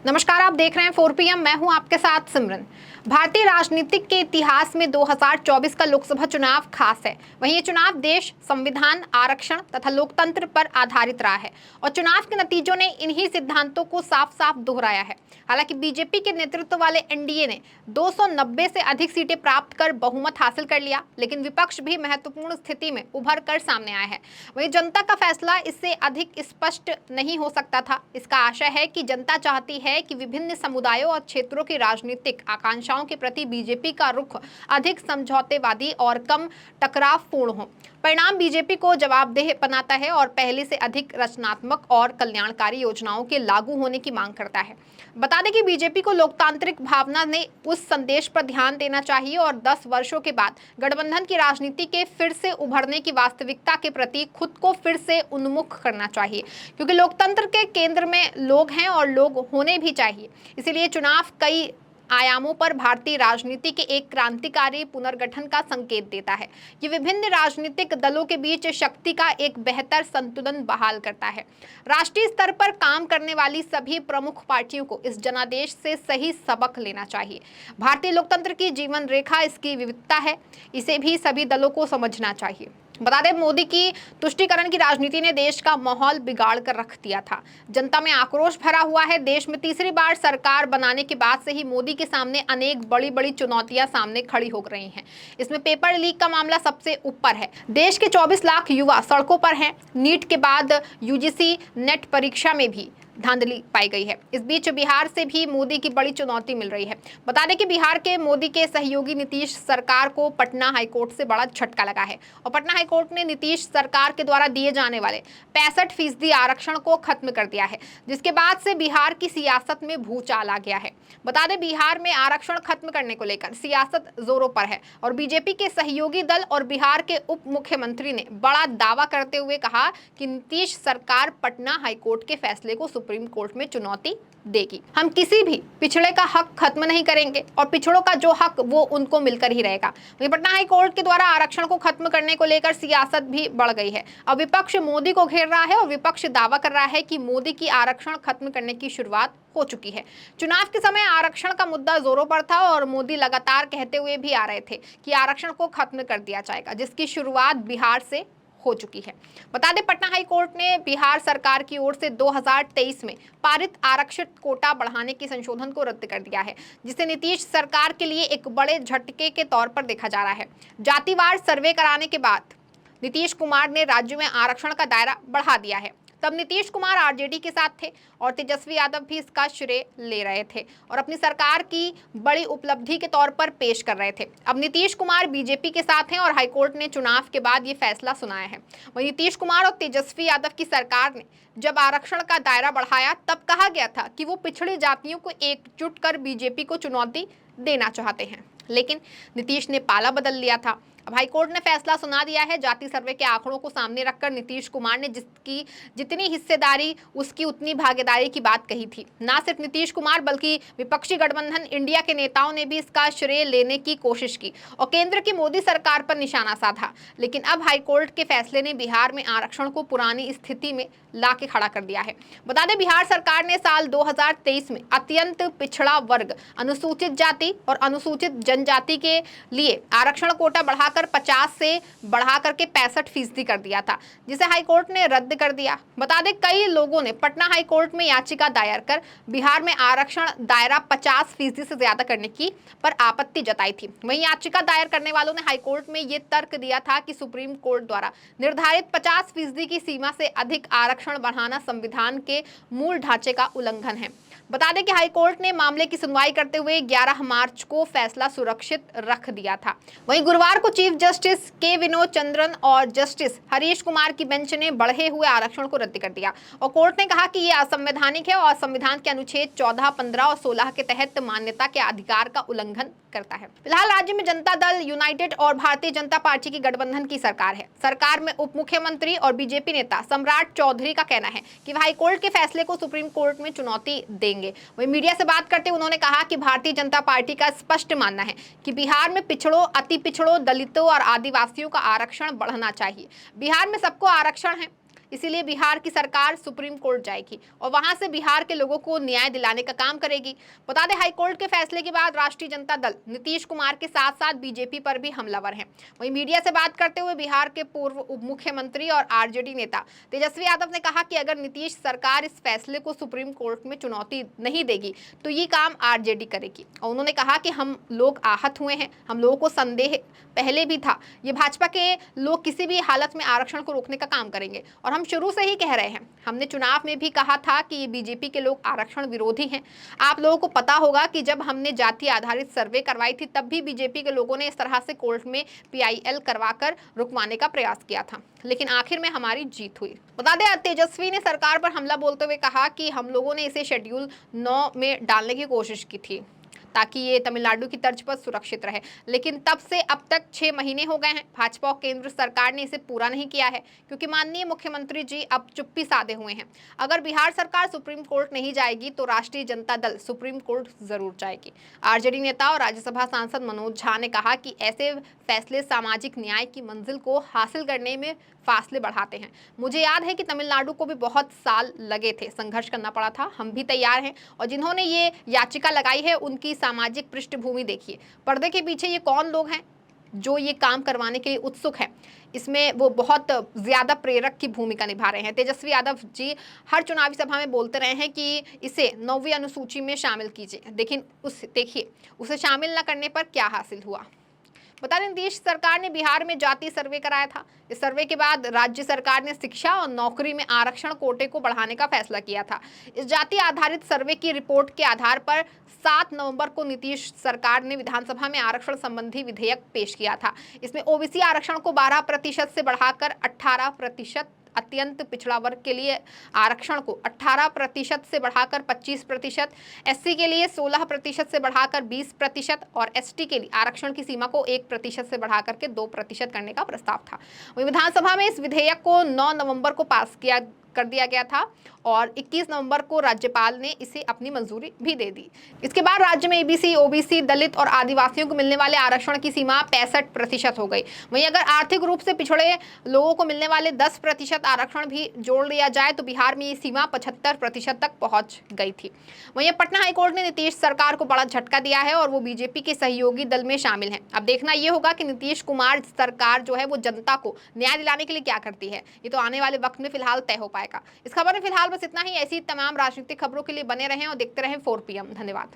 नमस्कार, आप देख रहे हैं 4 PM। मैं हूं आपके साथ सिमरन। भारतीय राजनीतिक के इतिहास में 2024 का लोकसभा चुनाव खास है। वहीं ये चुनाव देश, संविधान, आरक्षण तथा लोकतंत्र पर आधारित रहा है और चुनाव के नतीजों ने इन्हीं सिद्धांतों को साफ साफ दोहराया है। हालांकि बीजेपी के नेतृत्व वाले एनडीए ने 290 से अधिक सीटें प्राप्त कर बहुमत हासिल कर लिया, लेकिन विपक्ष भी महत्वपूर्ण स्थिति में उभर कर सामने आया है। वहीं जनता का फैसला इससे अधिक स्पष्ट नहीं हो सकता था। इसका आशय है कि जनता चाहती है कि विभिन्न समुदायों और क्षेत्रों की राजनीतिक आकांक्षाओं के प्रति बीजेपी का रुख अधिक समझौतेवादी और कम टकरावपूर्ण हो। परिणाम बीजेपी को जवाबदेह बनाता है और पहले से अधिक रचनात्मक और कल्याणकारी योजनाओं के लागू होने की मांग करता है। बता दें कि बीजेपी को लोकतांत्रिक भावना ने उस संदेश पर ध्यान देना चाहिए और 10 वर्षों के बाद गठबंधन की राजनीति के फिर से उभरने की वास्तविकता के प्रति खुद को फिर से उन्मुख करना चाहिए, क्योंकि लोकतंत्र के केंद्र में लोग हैं और लोग होने भी चाहिए। इसीलिए चुनाव कई आयामों पर भारतीय राजनीति के एक क्रांतिकारी पुनर्गठन का संकेत देता है। ये विभिन्न राजनीतिक दलों के बीच शक्ति का एक बेहतर संतुलन बहाल करता है। राष्ट्रीय स्तर पर काम करने वाली सभी प्रमुख पार्टियों को इस जनादेश से सही सबक लेना चाहिए। भारतीय लोकतंत्र की जीवन रेखा इसकी विविधता है, इसे भी सभी दलों को समझना चाहिए। बता दें, मोदी की तुष्टीकरण की राजनीति ने देश का माहौल बिगाड़ कर रख दिया था। जनता में आक्रोश भरा हुआ है। देश में तीसरी बार सरकार बनाने के बाद से ही मोदी के सामने अनेक बड़ी बड़ी चुनौतियां सामने खड़ी हो रही हैं। इसमें पेपर लीक का मामला सबसे ऊपर है। देश के 24 लाख युवा सड़कों पर हैं। नीट के बाद यूजीसी नेट परीक्षा में भी धांधली पाई गई है। इस बीच बिहार से भी मोदी की बड़ी चुनौती मिल रही है। बता दें कि बिहार के मोदी के सहयोगी नीतीश सरकार को पटना हाईकोर्ट से बड़ा झटका लगा है और पटना हाईकोर्ट ने नीतीश सरकार के द्वारा दिए जाने वाले 65% आरक्षण को खत्म कर दिया है, जिसके बाद से बिहार की सियासत में भूचाल आ गया है। बता दें, बिहार में आरक्षण खत्म करने को लेकर सियासत जोरों पर है और बीजेपी के सहयोगी दल और बिहार के उप मुख्यमंत्री ने बड़ा दावा करते हुए कहा कि नीतीश सरकार पटना हाईकोर्ट के फैसले को सुप्रीम कोर्ट में चुनौती देगी। हम किसी भी पिछड़े का हक खत्म नहीं करेंगे और पिछड़ों का जो हक वो उनको मिलकर ही रहेगा। वहीं पटना हाई कोर्ट के द्वारा आरक्षण को खत्म करने को लेकर सियासत भी बढ़ गई है। अब विपक्ष मोदी को घेर रहा है और विपक्ष दावा कर रहा है कि मोदी की आरक्षण खत्म करने की शुरुआत हो चुकी है। चुनाव के समय आरक्षण का मुद्दा जोरों पर था और मोदी लगातार कहते हुए भी आ रहे थे कि आरक्षण को खत्म कर दिया जाएगा, जिसकी शुरुआत बिहार से हो चुकी है। बता दें, पटना हाई कोर्ट ने बिहार सरकार की ओर से 2023 में पारित आरक्षित कोटा बढ़ाने के संशोधन को रद्द कर दिया है, जिसे नीतीश सरकार के लिए एक बड़े झटके के तौर पर देखा जा रहा है। जातिवार सर्वे कराने के बाद नीतीश कुमार ने राज्य में आरक्षण का दायरा बढ़ा दिया है। तब नीतीश कुमार आरजेडी के साथ थे और तेजस्वी यादव भी इसका श्रेय ले रहे थे और अपनी सरकार की बड़ी उपलब्धि के तौर पर पेश कर रहे थे। अब नीतीश कुमार बीजेपी के साथ हैं और हाईकोर्ट ने चुनाव के बाद ये फैसला सुनाया है। वहीं नीतीश कुमार और तेजस्वी यादव की सरकार ने जब आरक्षण का दायरा बढ़ाया, तब कहा गया था कि वो पिछड़ी जातियों को एकजुट कर बीजेपी को चुनौती देना चाहते हैं, लेकिन नीतीश ने पाला बदल लिया था। अब हाईकोर्ट ने फैसला सुना दिया है। जाति सर्वे के आंकड़ों को सामने रखकर नीतीश कुमार ने जिसकी जितनी हिस्सेदारी उसकी उतनी भागीदारी की बात कही थी। ना सिर्फ नीतीश कुमार बल्कि विपक्षी गठबंधन इंडिया के नेताओं ने भी इसका श्रेय लेने की कोशिश की और केंद्र की मोदी सरकार पर निशाना साधा। लेकिन अब हाईकोर्ट के फैसले ने बिहार में आरक्षण को पुरानी स्थिति में ला के खड़ा कर दिया है। बता दें, बिहार सरकार ने साल 2023 में अत्यंत पिछड़ा वर्ग, अनुसूचित जाति और अनुसूचित जनजाति के लिए आरक्षण कोटा बढ़ाकर 50 से बढ़ा करके 65% कर दिया था, जिसे हाईकोर्ट ने रद्द कर दिया। बता दें, कई लोगों ने पटना हाईकोर्ट में याचिका दायर कर बिहार में आरक्षण दायरा 50% से ज्यादा करने की पर आपत्ति जताई थी। वहीं याचिका दायर करने वालों ने हाईकोर्ट में ये तर्क दिया था कि सुप्रीम कोर्ट द्वारा निर्धारित 50% की सीमा से अधिक आरक्षण बढ़ाना संविधान के मूल ढांचे का उल्लंघन है। बता दें कि हाईकोर्ट ने मामले की सुनवाई करते हुए 11 मार्च को फैसला सुरक्षित रख दिया था। वहीं गुरुवार को चीफ जस्टिस के विनोद चंद्रन और जस्टिस हरीश कुमार की बेंच ने बढ़े हुए आरक्षण को रद्द कर दिया और कोर्ट ने कहा कि यह असंवैधानिक है और संविधान के अनुच्छेद 14, 15 और 16 के तहत मान्यता के अधिकार का उल्लंघन करता है। फिलहाल राज्य में जनता दल यूनाइटेड और भारतीय जनता पार्टी की गठबंधन की सरकार है। सरकार में उप मुख्यमंत्री और बीजेपी नेता सम्राट चौधरी का कहना है कि हाईकोर्ट के फैसले को सुप्रीम कोर्ट में चुनौती देंगे। वहीं मीडिया से बात करते उन्होंने कहा कि भारतीय जनता पार्टी का स्पष्ट मानना है कि बिहार में पिछड़ों, अति पिछड़ों, दलितों और आदिवासियों का आरक्षण बढ़ना चाहिए। बिहार में सबको आरक्षण है, इसीलिए बिहार की सरकार सुप्रीम कोर्ट जाएगी और वहां से बिहार के लोगों को न्याय दिलाने का काम करेगी। बता दें, हाईकोर्ट के फैसले के बाद राष्ट्रीय जनता दल नीतीश कुमार के साथ साथ बीजेपी पर भी हमलावर है। वहीं मीडिया से बात करते हुए बिहार के पूर्व उप मुख्यमंत्री और आरजेडी नेता तेजस्वी यादव ने कहा कि अगर नीतीश सरकार इस फैसले को सुप्रीम कोर्ट में चुनौती नहीं देगी तो ये काम आरजेडी करेगी। और उन्होंने कहा कि हम लोग आहत हुए हैं, हम लोगों को संदेह पहले भी था, ये भाजपा के लोग किसी भी हालत में आरक्षण को रोकने का काम करेंगे और हम शुरू से ही कह रहे हैं। हमने चुनाव में भी कहा था कि ये बीजेपी के लोग आरक्षण विरोधी हैं। आप लोगों को पता होगा कि जब हमने जाति आधारित सर्वे करवाई थी तब भी बीजेपी के लोगों ने इस तरह से कोर्ट में पीआईएल करवाकर रुकवाने का प्रयास किया था, लेकिन आखिर में हमारी जीत हुई। बता दें, तेजस्वी ने सरकार पर हमला बोलते हुए कहा कि हम लोगों ने इसे शेड्यूल 9 में डालने की कोशिश की थी ताकि ये तमिलनाडु की तर्ज पर सुरक्षित रहे, लेकिन तब से अब तक 6 महीने हो गए हैं। भाजपा और केंद्र सरकार ने इसे पूरा नहीं किया है क्योंकि माननीय मुख्यमंत्री जी अब चुप्पी साधे हुए हैं। अगर बिहार सरकार सुप्रीम कोर्ट नहीं जाएगी तो राष्ट्रीय जनता दल सुप्रीम कोर्ट जरूर जाएगी। आरजेडी नेता और राज्यसभा सांसद मनोज झा ने कहा कि ऐसे फैसले सामाजिक न्याय की मंजिल को हासिल करने में फासले बढ़ाते हैं। मुझे याद है कि तमिलनाडु को भी बहुत साल लगे थे, संघर्ष करना पड़ा था, हम भी तैयार हैं। और जिन्होंने ये याचिका लगाई है उनकी सामाजिक पृष्ठभूमि देखिए, पर्दे के पीछे ये कौन लोग हैं जो ये काम करवाने के लिए उत्सुक है, इसमें वो बहुत ज्यादा प्रेरक की भूमिका निभा रहे हैं। तेजस्वी यादव जी हर चुनावी सभा में बोलते रहे हैं कि इसे 9वीं अनुसूची में शामिल कीजिए, लेकिन देखिए उसे शामिल न करने पर क्या हासिल हुआ। बता दें, नीतीश सरकार ने बिहार में जाति सर्वे कराया था। इस सर्वे के बाद राज्य सरकार ने शिक्षा और नौकरी में आरक्षण कोटे को बढ़ाने का फैसला किया था। इस जाति आधारित सर्वे की रिपोर्ट के आधार पर 7 नवंबर को नीतीश सरकार ने विधानसभा में आरक्षण संबंधी विधेयक पेश किया था। इसमें ओबीसी आरक्षण को 12% से बढ़ाकर 18%, अत्यंत पिछड़ा वर्ग के लिए आरक्षण को 18% से बढ़ाकर 25%, एससी के लिए 16% से बढ़ाकर 20% और एसटी के लिए आरक्षण की सीमा को 1% से बढ़ाकर के 2% करने का प्रस्ताव था। वहीं विधानसभा में इस विधेयक को 9 नवंबर को पास कर दिया गया था और 21 नवंबर को राज्यपाल ने इसे अपनी मंजूरी भी दे दी। इसके बाद राज्य में एबीसी, ओबीसी, दलित और आदिवासियों को मिलने वाले आरक्षण की सीमा 65% हो गई। वहीं अगर आर्थिक रूप से पिछड़े लोगों को मिलने वाले 10% आरक्षण भी जोड़ लिया जाए तो बिहार में ये सीमा 75% तक पहुंच गई थी। वहीं पटना हाईकोर्ट ने नीतीश सरकार को बड़ा झटका दिया है और वो बीजेपी के सहयोगी दल में शामिल है। अब देखना ये होगा कि नीतीश कुमार सरकार जो है वो जनता को न्याय दिलाने के लिए क्या करती है। ये तो आने वाले वक्त में फिलहाल तय हो पाएगा। इस खबर में फिलहाल बस इतना ही। ऐसी तमाम राजनीतिक खबरों के लिए बने रहें और देखते रहें 4 PM। धन्यवाद।